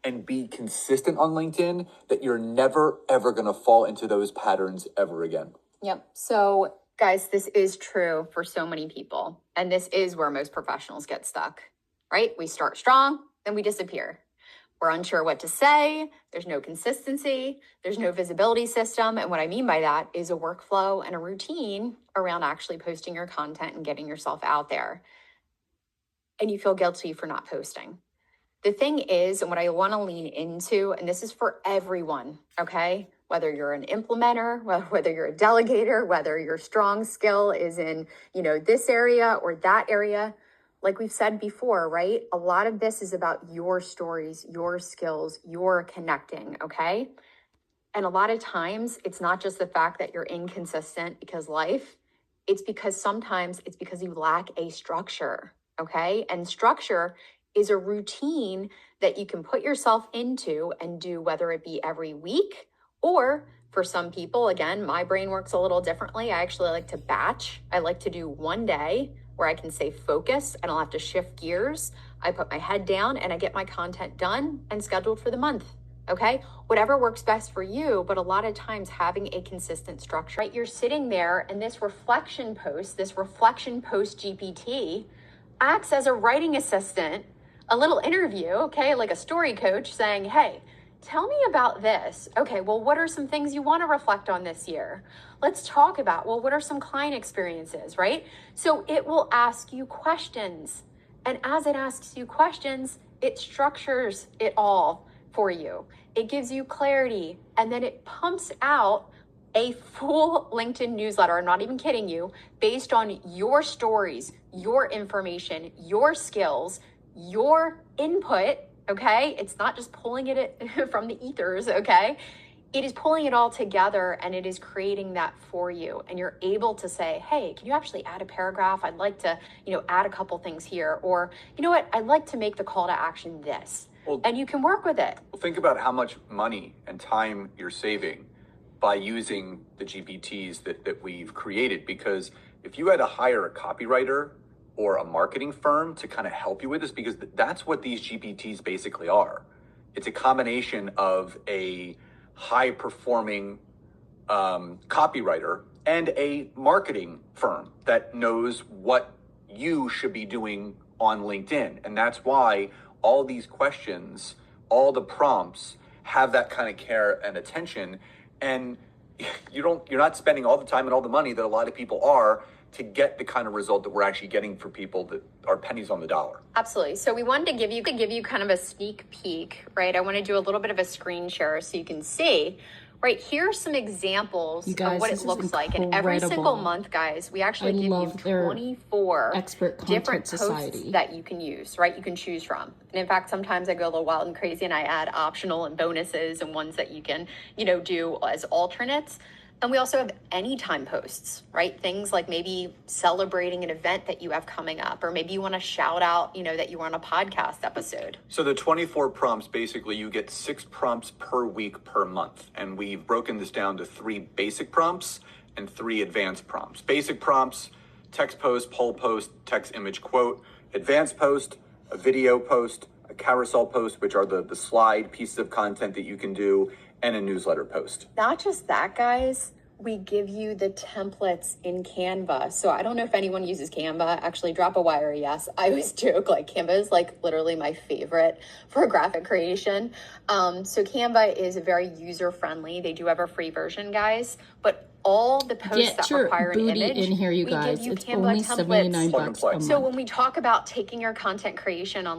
and be consistent on LinkedIn that you're never, ever going to fall into those patterns ever again. Yep. So guys, this is true for so many people. And this is where most professionals get stuck, right? We start strong, then we disappear. We're unsure what to say. There's no consistency. There's no visibility system. And what I mean by that is a workflow and a routine around actually posting your content and getting yourself out there. And you feel guilty for not posting. The thing is, and what I want to lean into, and this is for everyone, okay? Whether you're an implementer, whether you're a delegator, whether your strong skill is in, this area or that area, like we've said before, right? A lot of this is about your stories, your skills, your connecting, okay? And a lot of times it's not just the fact that you're inconsistent because life, it's because sometimes it's because you lack a structure, okay? And structure is a routine that you can put yourself into and do, whether it be every week or for some people, again, my brain works a little differently. I actually like to batch. I like to do one day where I can stay focused and I'll have to shift gears. I put my head down and I get my content done and scheduled for the month. Okay, whatever works best for you, but a lot of times having a consistent structure, right? You're sitting there and this reflection post GPT acts as a writing assistant, a little interview, okay, like a story coach saying, hey, tell me about this. Okay, well, what are some things you want to reflect on this year? Let's talk about, well, what are some client experiences, right? So it will ask you questions. And as it asks you questions, it structures it all for you. It gives you clarity, and then it pumps out a full LinkedIn newsletter. I'm not even kidding you, based on your stories, your information, your skills, your input. Okay. It's not just pulling it from the ethers. Okay. It is pulling it all together and it is creating that for you. And you're able to say, hey, can you actually add a paragraph? I'd like to, add a couple things here, or you know what? I'd like to make the call to action this. Well, and you can work with it. Think about how much money and time you're saving by using the GPTs that we've created. Because if you had to hire a copywriter or a marketing firm to kind of help you with this, because that's what these GPTs basically are. It's a combination of a high performing copywriter and a marketing firm that knows what you should be doing on LinkedIn. And that's why all these questions, all the prompts have that kind of care and attention. And you're not spending all the time and all the money that a lot of people are to get the kind of result that we're actually getting for people that are pennies on the dollar. Absolutely. So we wanted to give you kind of a sneak peek, right? I want to do a little bit of a screen share so you can see, right? Here's some examples of what it looks like. And every single month, guys, we actually give you 24 different posts that you can use, right? You can choose from. And in fact, sometimes I go a little wild and crazy and I add optional and bonuses and ones that you can, do as alternates. And we also have anytime posts, right? Things like maybe celebrating an event that you have coming up, or maybe you want to shout out, that you were on a podcast episode. So the 24 prompts, basically you get 6 prompts per week per month. And we've broken this down to 3 basic prompts and 3 advanced prompts. Basic prompts, text post, poll post, text image quote. Advanced post, a video post, a carousel post, which are the slide pieces of content that you can do, and a newsletter post. Not just that, guys, we give you the templates in Canva. So I don't know if anyone uses Canva. Actually, drop a wire, yes. I always joke, Canva is literally my favorite for graphic creation. So Canva is very user-friendly. They do have a free version, guys, but all the posts that require an image, in here, you guys. Give you it's Canva only templates. $79 a month. So when we talk about taking your content creation on